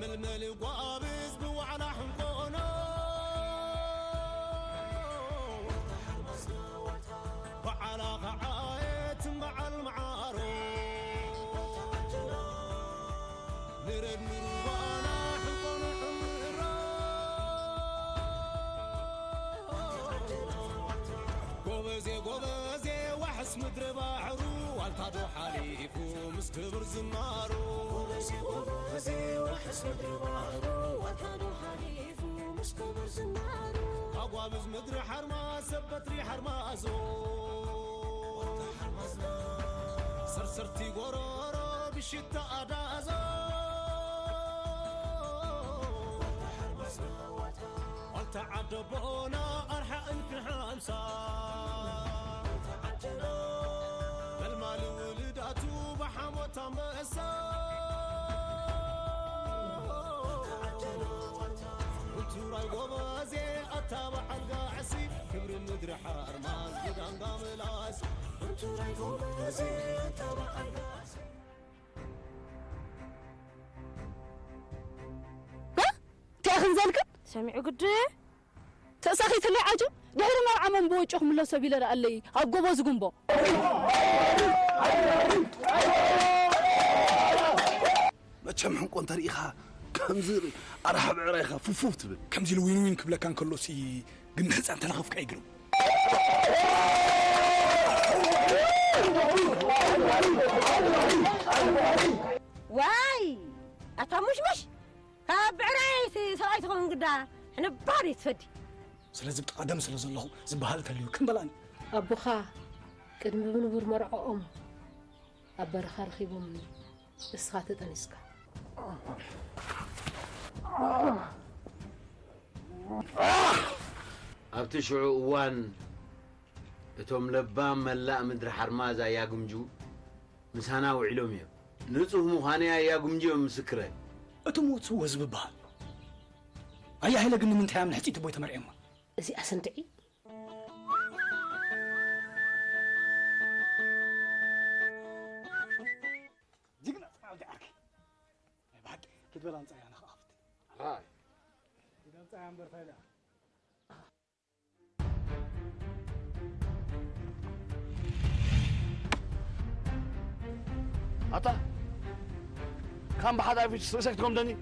ململ قابز بوعنا حنقونا وعلى قعايت مع المعارو نرد نروانا حنقونا حمرا قوبزي وحس مدر باعرو والتادو حليفو مستبر زمارو قوبزي وحس مدر باعرو والتادو حليفو مستبر زمارو أقوابز مدر حرما سبت ريح حرمازو سرسرتي قرورو بالشتاء أدازو والتعدبونا أرحى انك حامسا المال ولداتو بحموتا مأسا وانتو راي قوبازي أتابع القاعسي كبر المدر حرماز قدام قام العاس وانتو راي قوبازي أتابع القاعسي تأخذ ذلك؟ سامعوا قد تأسخي تلي عجب دحر ما عمن بوجههم الله سبيل رألي أقوبوز جنبو ما تشمحون كون تاريخها كم زر أرحب عريخها فوفوف تبل كم زي الوين كبلا كان كله سي قلنا هزان تلغف كأيقلو واي أتمش كابعريسي سايتكم قدا أنا باري تفدي سلازم تقدم سلازم الله زبهال تليو كم بلاني أبوخا قدم بنبر مرعو أبرخ رخيبو مني اسخات تنسكا أبتشعو وان اتوم لبام ملاء مدر حرمازا يا قمجو مسانا وعلوميا نصوه مخانيا يا قمجو مسكرة أتموت وزب بهال أي حيلة قلنا من تهام نحتي تبوي تمرعيما زي أسنتعي جينا تعال دعك بعد كده بلا نصيح أنا خافت هاي كده نصيح عم برفايلة أتا كم بحدا في سكتكم دني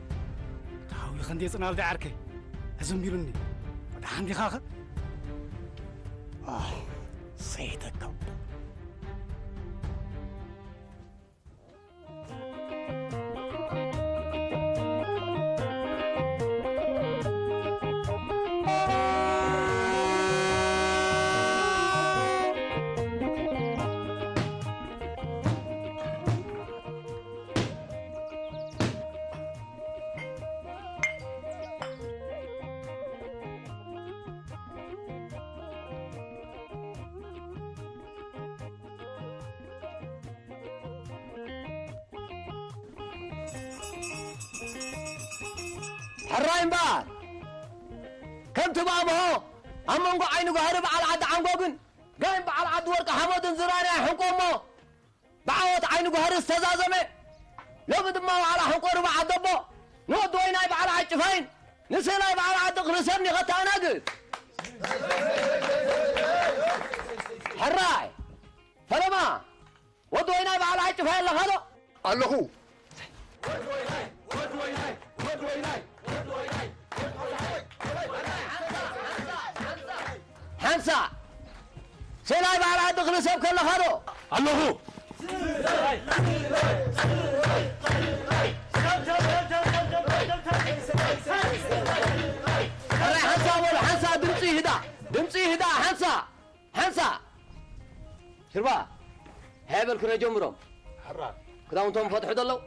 تحاول خندي صنال دعك هزم بيرني ده عندي خاخ سيدك حراين بار كم تبابه أمانكو عينكو هرب على عد عنقوقن قايم على عد ورقة حمود زراني حكومه بعوت عينكو هرب استزازمه لو بدماو على حكور بعد دبو نود ويناي على عد شفين نسيناي على عد غرسني غتانا قد حراي فلما ود ويناي على عد شفين لهذا الله حمسة سيناي على عد غرسب كل هذا الله حنسا دمسي هدا حنسا شربا هابل كنا جمرهم حراك كده وانتم فتحوا دلو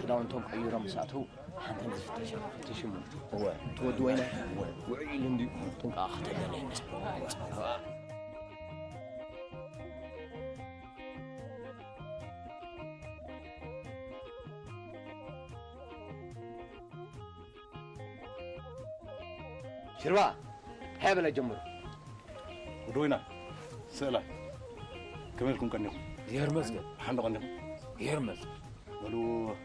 خداونتهم قيروا مساتو حنت نفتش فتشمو هو تود وينه وعي لندي تنقا خدلنا شروا حابل الجمهور ودوينا سألا كملكم كنكم يرمز حنا كنكم يرمز ولو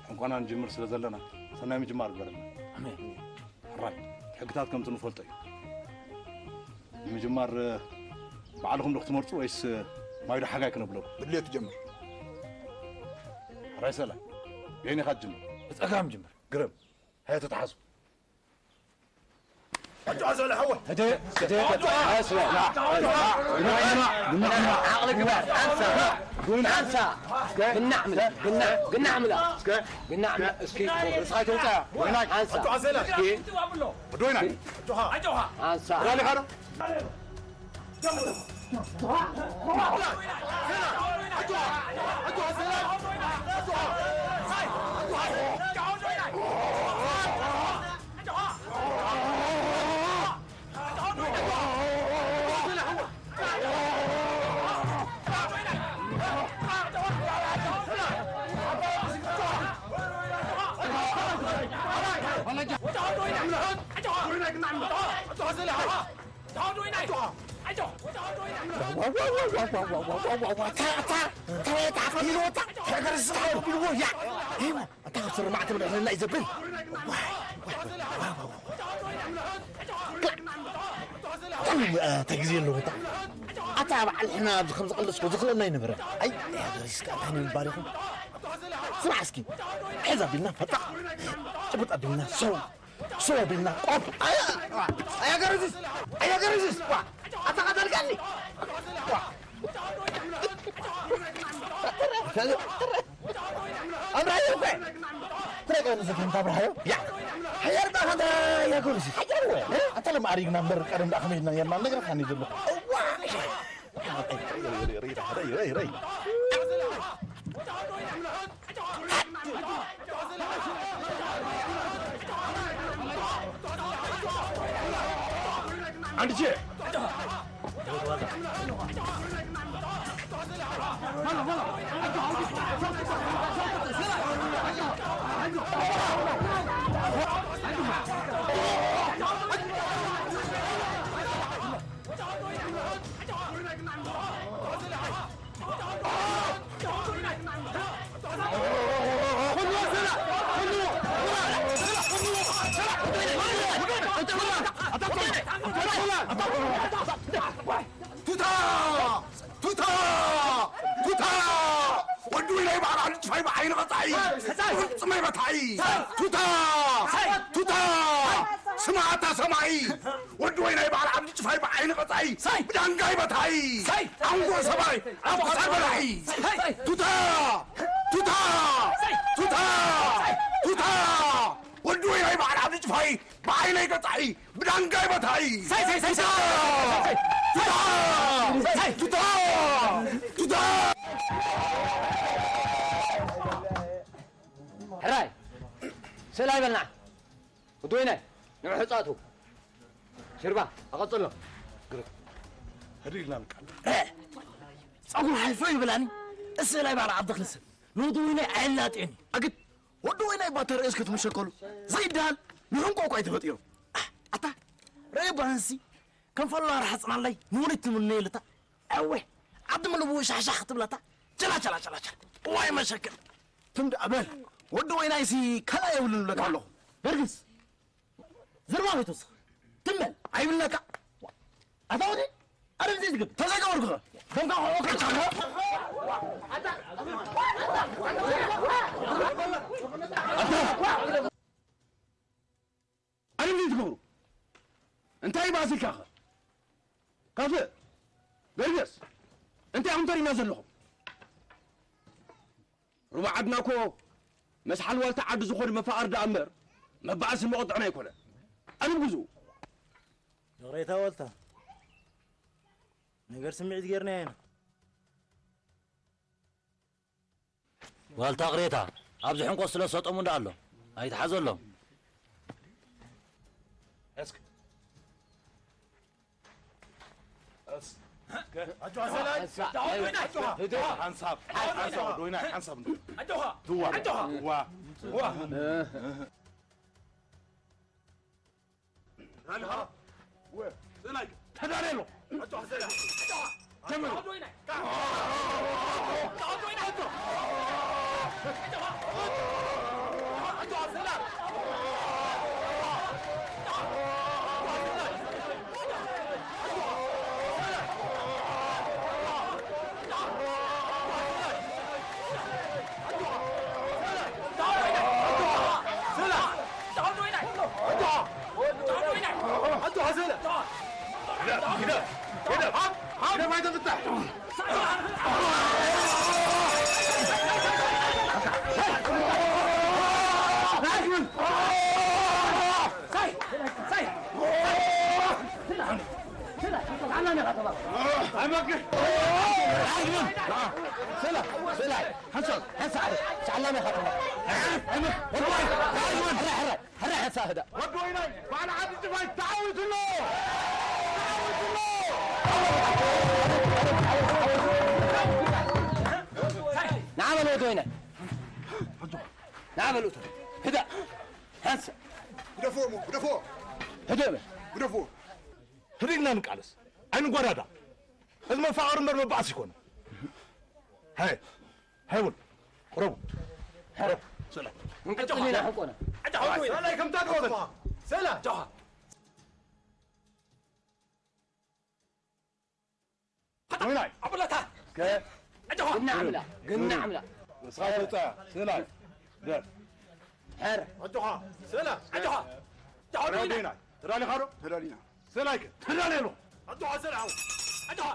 حنقنا نجمر سلازلنا سنايم جمار قبلنا امين راي حقتاتكم تنفلطي المجمار بعلهم نقط مرتو ويس ما يدو حاجه كنبلو باللي تجمر راي سلام يعني خد جمر اتقام جمر قرب هي تتحاسب أجواز ولا هو هدي اسمع لا عقلك بقى انسى قلنا اعملها اسكي رسخايت وقع وينك انسى أجواز ولا اسكي ودوينا أجوها انسى رالي خارو تجزين له أتابع الحنا بخمس قلص وزخلنا ينبره أي يا ريسك أنا من بالكم سمع اسكي حزب بينا فتح جبت أبينا سو بينا قف أيا جرزيس أتقدر قالي أمر هايو كي ترى أنا زكين تابر هايو يا حيار ده هذا يا جرزيس حيار أنت لما أريد نمبر كريم أخمينا يا نمبر نقدر خاني دلو ري عندي شيء ودوي لي بعد عن شوي بعين قطعي سمعي بتعي توتا سمعي ودوي لي بعد عن شوي بعين قطعي بدانجاي بتعي عنقو سباي ابو سباي توتا ودوي لي بعد عن شوي بعين قطعي بدانجاي بتعي توتا حراي سلاي بلنا ودوينا نروح حصاته شربا اقصل له هرينا لك صغر حيفي بلاني السلاي بعد عبد لسه نودوينا علاطيني اقد ودوينا باتر اسكت مشكلو زيدان نحنقو قايت فطيرو اتا ريبانسي كم فلا راح صنع لي مونت من ليلتا اوه عبد ملبو شحشح تبلتا چلا واي مشكل تمد ابل ودوينا يسي كلا يولن لك الله برجس زرما بيتوس تمل عيب لك اتاودي ارم زي تقب تزاقا ورقه دمقا حوكا تشاكا ارم زي تقبرو انت اي باسي كاخر كافي برجس انت عم تري نازل لهم ربع عدناكو مسحل والتا عد زخور مفاقر دامر مبعث المقطعنا يكونه انا بزو غريتا والتا نقر سمعت غيرنا هنا والتا غريتا أبز حنقص له صوت أمون دالله هاي تحزر له اسك اس أجوا سلام دعوة حنصاب دوينا حنصاب أجوها وا هلا وين سلاك تداريلو أجوا سلام كمل دوينا كده ما يتفتح نعم الودوينة نعم الودوينة هدا هنسى بدفو هدا بدفو هرينا نقالس عين قرادا لازم فاور مر مبعث يكون هاي هاول قرب سلا نقتلنا حقنا سلا كم تاكل سلا جوها ويناي عبلتها قلنا عملة قلنا عملة صافطة سلا دير حر أجوها سلا أجوها ترالينا ترالي خارو ترالينا سلاك ترالي له أجوها سلا أجوها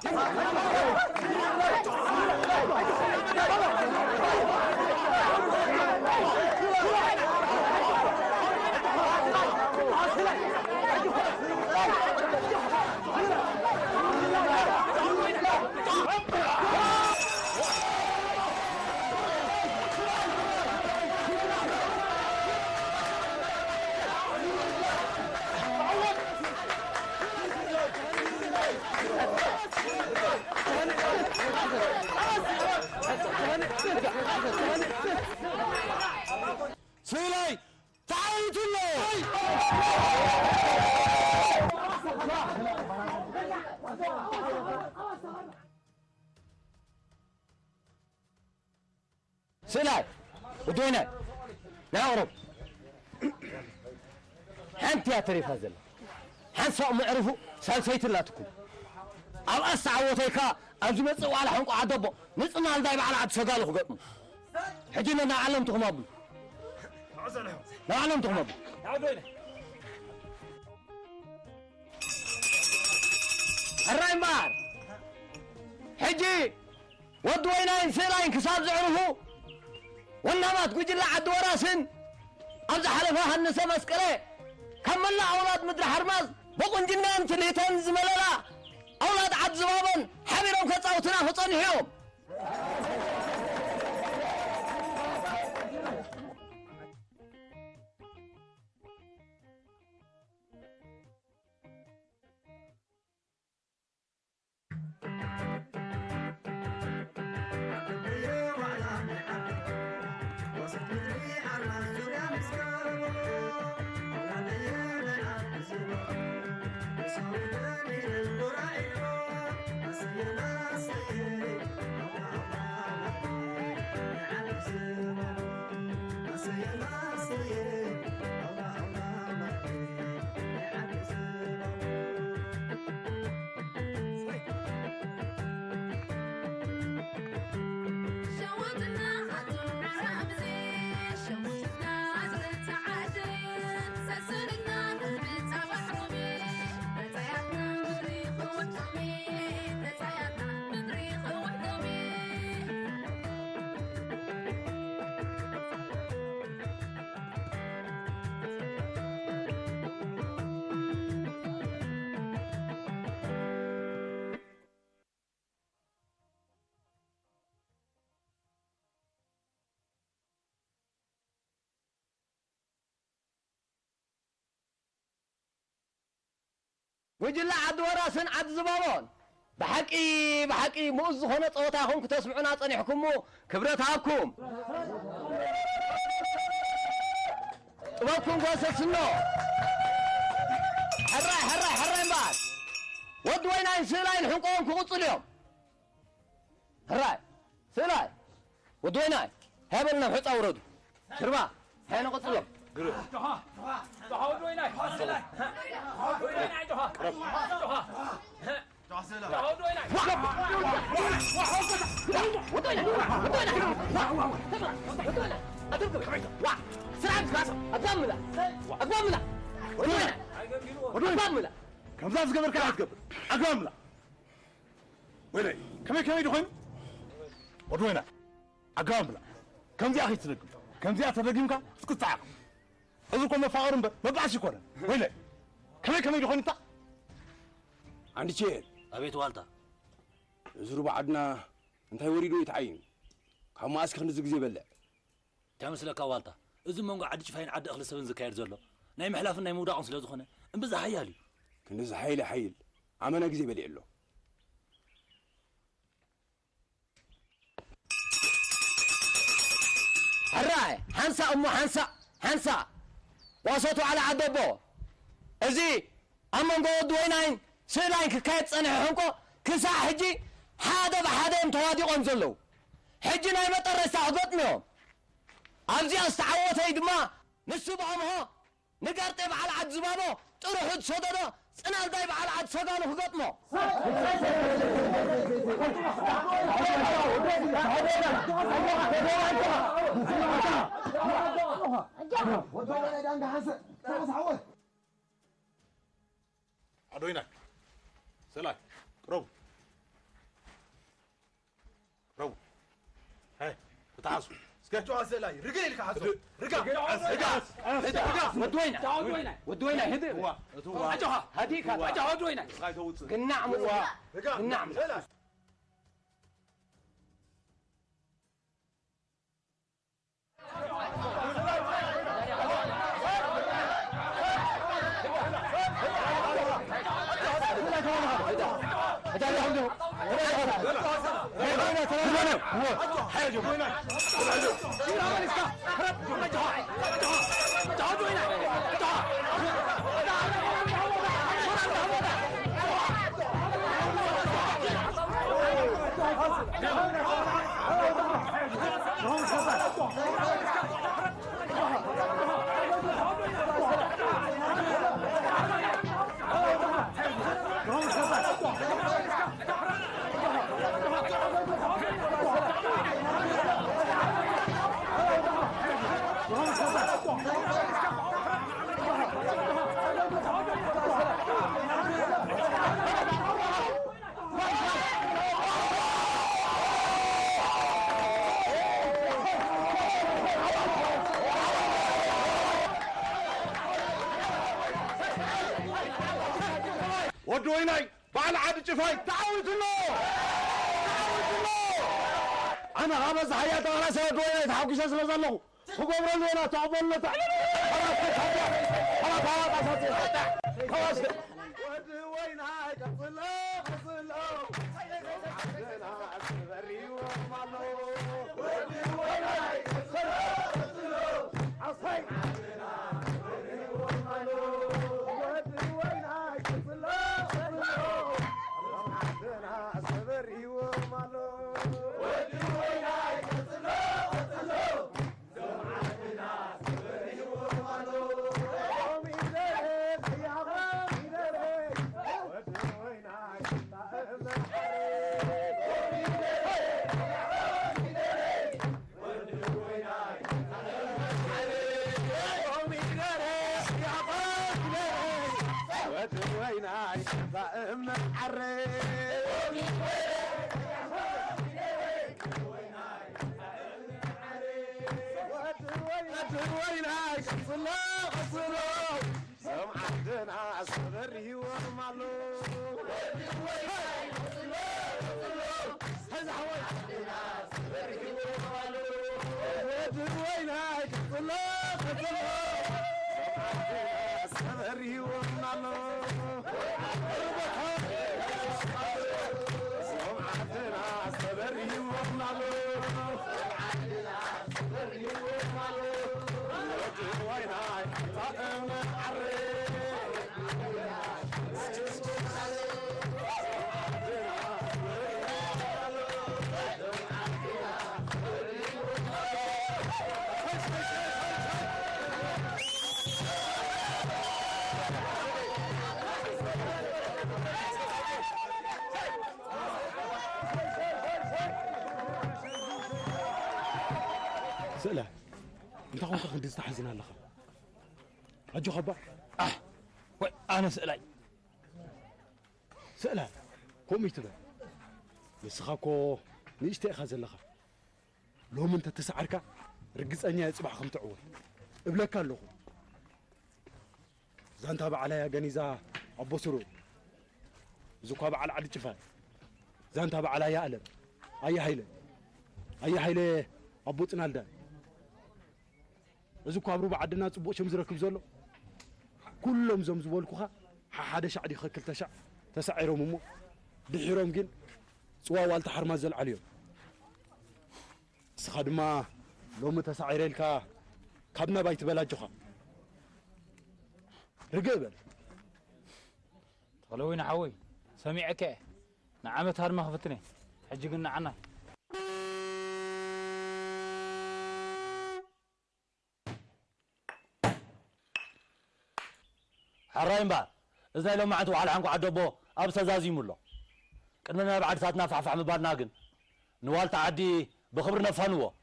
سيلاي تعالوا له سلاي ودوينا نعرف حنت يا تريف هذا حنسا معرفو سالسيت لا تكون أو أسعوتيكا أزمت على حنق عدبو نصنا الدايب على عد سقال خقطنا حجينا نعلمتكم أبو نعلمتكم أبو الراين بار حجي ودوينا سيلاين كساب زعرفو والنما تقول لا عد وراسن أبز حلفها النسا مسكري كملنا أولاد مدر حرماز بقنجنا أنت اللي تنزم لنا أولاد عد زبابا حبيرهم كتصوتنا فطنهم وجلا عد وراسن عد زبابون بحقي مؤز هنا صوتاكم كتسمعونا صنيحكم كبرتاكم وكم قصصنا حراي بعد ود وين سلاين حقوقكم كقص اليوم حراي سلاي ود وين هبلنا حص اوردوا شربا هنا قص اليوم جها ود وين سلاي وين جها كم زاز قبر كاعد قبر أقوم لا ويني كم يدخل ودوينا أقوم لا كم زي أخي ترقم كم زي أترقم كا سكت تعاق أذكر ما فاورن ما بعش يكون ويني كم يدخل أنت عندي شيء أبيت والتا زرو بعدنا أنت يوريدو يتعين كم ماسك خنزق زي بلع تعمل لك والتا إذا ما نقعد فين عد أخلص سبن زكاير زلوا نايم حلاف إنه يمودا عن سلازو خنا إنبز حيالي كنز حيل عمنا زي بلع له حراي حنسا أمو حنسا وصوتوا على عدبو أزي أما نقول وينين سلاين كايت صنع حنكو كسا حجي حدا بحدا متوادي قنزلو حجي ناي مطر يستعبطنهم أبزي استعوتي دما نسو بعمها نقرطيب على عد زبابو تروحوا تصددو سنال دايب على عد صدانو فقطمو عدوينك سلاي روب هاي بتعصوا سكتوا سلاي رجالك حسوا رجع ودوينا هدي اجوها هديك اجوها ودوينا قنعم قنعم ودويناي بعد عاد جفاي تعاود له انا غمز حياتي انا سوى دويناي تحوكش اسلازلو وقبر لنا تعبون له خلاص ودويناي قصلو ودويناي قصلو عصي سأله انت خوك خد استحزن الله اجو خبا وي انا سألاي سأله قومي تبع نسخاكو نيشتي اخا زلخا لو من تتسعركا رقصنيا يصبح خم تعول ابلك اللهو زانتا بعليا غنيزا ابو سرو زكوا بعل عد جفان زانتا بعليا الم اي هيله ابو طنالدا زكوا ابرو بعدنا صبو شم زركب زلو كلهم زم زبولكوخا حدا شعدي خكل تشع تسعيرهم مو دحيرهم جن صوا والت حرما زل عليهم سخدما لو متسعيرلكا كابنا بايت بلاجوخا رقبل طلوين حوي سميعك نعمت هرما خفتني حجي قلنا عنا حرايم بقى إذا لو ما عندو على عنكو عدبو أبسا زازي مولو كنا بعد ساتنا فعفع مبالنا قن نوال تعدي بخبرنا فانوه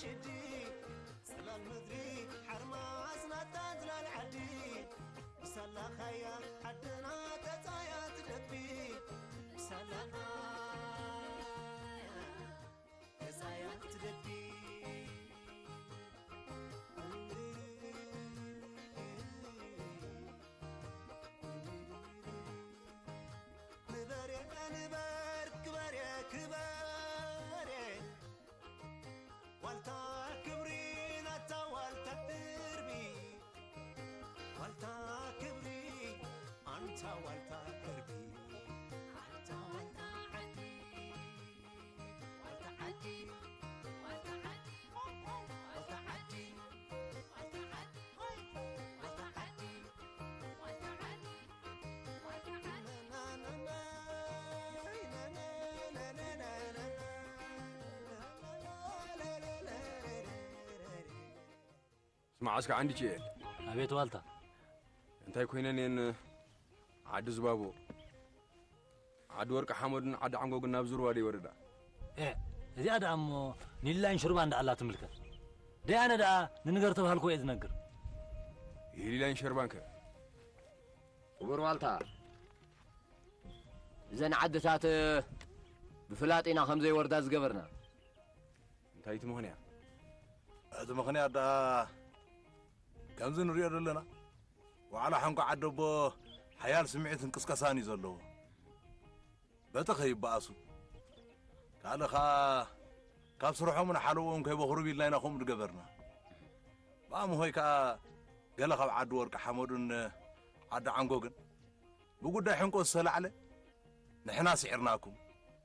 شدي سلال مدري حرماز نتاج للعدي سلا خيا حدنا كتايات دبي سلا كتايات دبي نبر يا نبر كبر يا كبر والتا كبري نتا والتا دربي والتا كبري أنت والتا دربي أنت والتا عدي والتا عدي والتا عدي والتا عدي والتا عدي والتا عدي والتا عدي والتا عدي نا نا نا نا نا نا نا اسمع عسكر عندي شيء أبيت والتا انت كوينين عاد زبابو عاد ورق حمد عاد عنقو قلنا بزور وادي وردا إيه إذا أدا أمو نيلا نشرب عند الله تملكه ده أنا دا ننقر تبهالكو إذ نقر يلي نشربانك وبر والتا زين عدتات بفلاطينا خمزي وردا زقبرنا انت مهنيا هذا مخنيا دا كمزن نريد لنا وعلى حنكو عدبو حيال سمعت انقسقساني زلو بتخي باسو قال خا كاب سروحهم من حلوهم كيبو خروبي لنا خم دغبرنا بامو هيكا قال خا عد ورق حمودن عد عنقوغن بغدا حنكو سلعله نحنا سعرناكم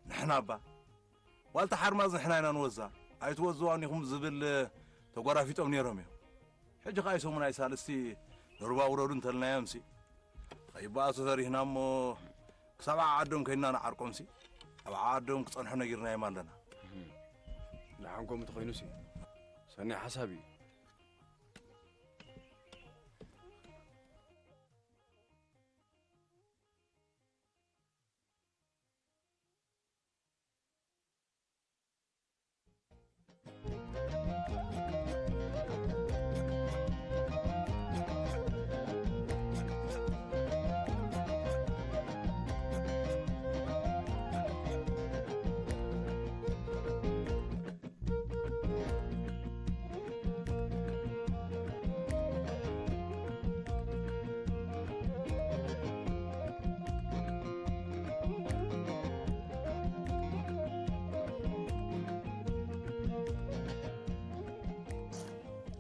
نحنا با والت حرماز نحنا نوزا ايتوزوانيكم زبل تغرافيتهم نيرهم حج قايسو من اي سالستي نربا ورودن تلنا يمسي خيباسو ثرينا مو سبع عدم كنا نعرقم سي سبع عدم صنحو نغيرنا يمالنا نعمكم تخينوسي سني حسابي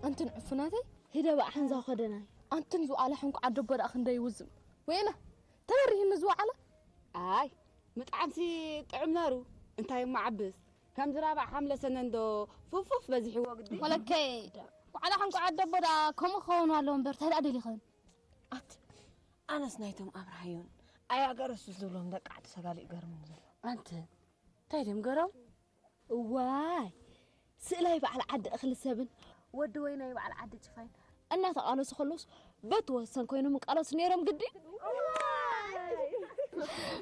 أنتن عفناتي هدا بقى حنزا خدناي أنتن زو على حنك عدو بدا أخن داي وزم وينه تبريه النزو على آي متعبسي طعم نارو انتاي معبس كم زرابع حملة سنندو فوف بزحي وقدي ولا كيدا وعلى حنك عدو بدا كم خونوا لهم برتهل أدلي خن أنا سنايتهم أبراهيون أيا قرص زلهم دك عد سقالي قرم زلهم أنت تايدم قرم واي سئلاي بقى على عد أخل السبن ودو وينا يبقى على عد جفاين أنا تقالص خلص بتوسن كوينو مقالص نيرم قدي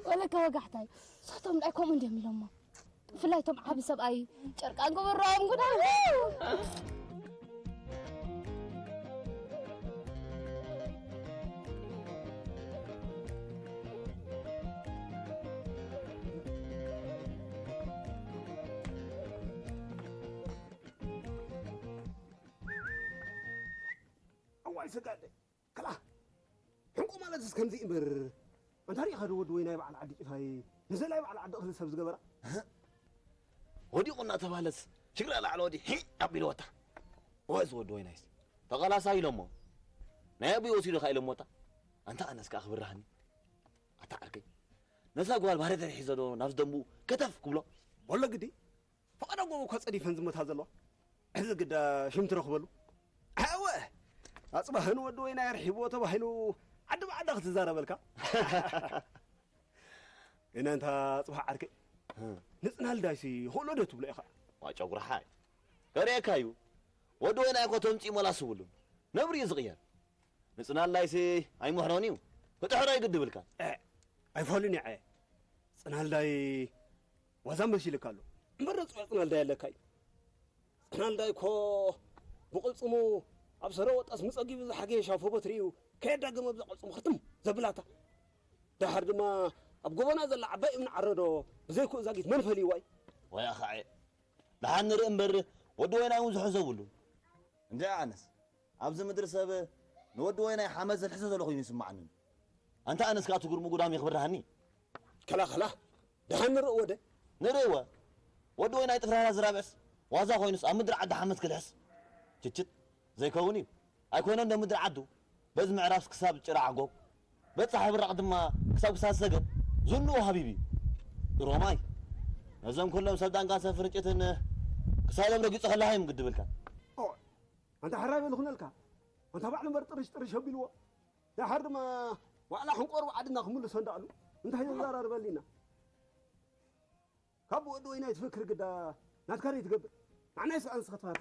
ولا كوقحتاي صوتهم لأيكم عندهم لما فلايتهم حبسب أي شركانكم الرام قد سقال كلا حنقو مالت كم زي امبر انت ري خدو ود ويناي بعد عدي فاي نزلاي بعد عد اخر سبز غبره ودي قلنا تبالس شكرا على ودي هي ابي وتا واز ود وينايس تقلا سايلمو نبي وسيدو خايل موتا انت انس كاخبرهني اتعركي نسا قوال بارد يحزدو نفس دمو كتف كبلو ولا قدي فانا قوم كصدي فنزمت هذلو اذا قد شمت رخبلو ايوه أصبحن ودو وينا يرحبوا تبهلو عد بعد أخذ زارة بالك إن أنت أصبح عركي نسنا الدايسي هولو ده تبلي أخا واجا قرحاي كريك هايو ودو وينا يكو تمتي ملا سولو نبري صغير نسنا الدايسي أي محرونيو فتحرا يقد بالك أي فوليني عاي نسنا الداي وزن بشي لكالو مرة نسنا الداي لكاي نسنا الداي كو بقل صمو أبصره وطاس مصقي بز حاجة شافو بتريو كيدا قم بز قلصم ختم زبلاتا دحر دما أبقونا زل عباي من عرضو زيكو زاقيت منفلي واي يا أخي لحن نرمبر ودوينا يوم زحزولو انت يا أنس أبز مدرسة نودوينا حماس الحساس لو خيني سمعنا أنت أنس كاتو قرمو قدام يخبرهني كلا خلا دحن نرقو ده نرقو ودوينا يتفرنا زرابس وازا خوينس أمدر عد حماس كلحس تشت زي كوني أيكونن ده مدر عدو بس معرفش كساب الشرع عقوب بس صاحب الرقد ما كساب كساب سجن زنو حبيبي روماي نزم كلهم سبدان قاس فرقتن كسالم رقيت خلاها يمقد بالك أنت حرامي اللي خنالك أنت بعلم برطرش هبيلوا ده حرد ما وعلى حنقور وعدنا خمول صندالو أنت هي زرار بالينا كابو دوينا يتفكر كده ناتكاري يتقبل أنا أنس خطفها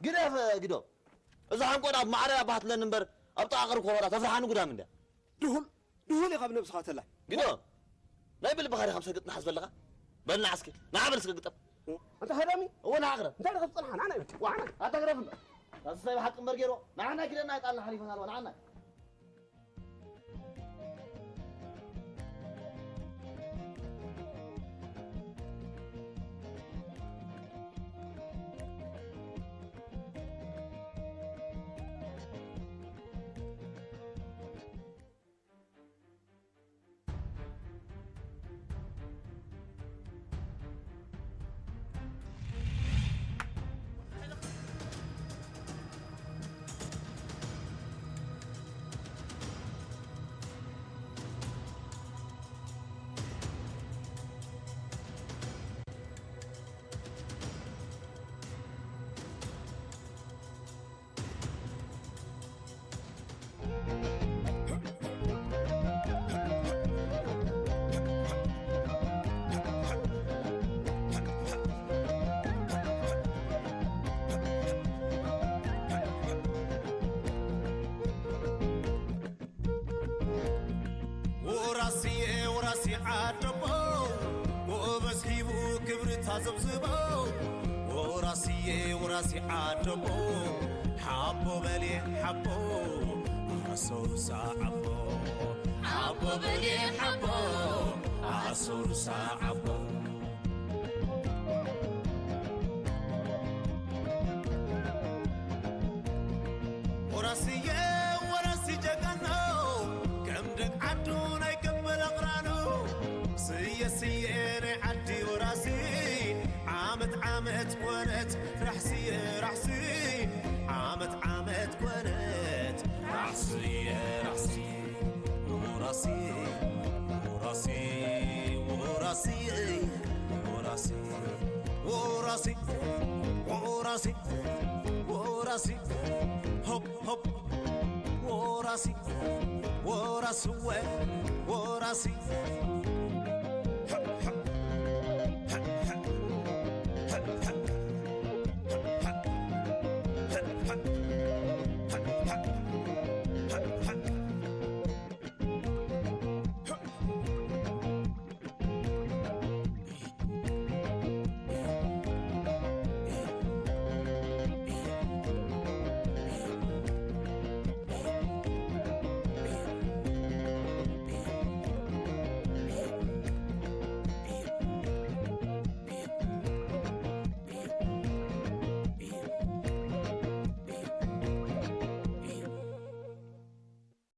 كده إذا حنقول أب معرة بحث لنبر أبطأ آخر كورة تفرحان قدام من ده دهول يا قبل بسخات الله كده لا يبل بخاري 5 قط نحس بلغة بلنا عسكر نعمل سكت أنت حرامي هو أنا أغرب أنت اللي غلطان أنا وأنا أتغرب بس سايب حق مرجيرو معنا كده نايت الله حليفنا قالوا معنا وراسي عاتبو وبسحيبو كبرت زبزبو وراسي عاتبو حبو بلي حبو عصور ساعبو حبو بلي حبو عصور ساعبو وراسي جغنو كم دق عدون يقبل اقرانو سيني عدي وراسي عامت ونت رحسي وراسي وراسي وراسي وراسي وراسي وراسي وراسي هوب هوب وراسي وراسي وراسي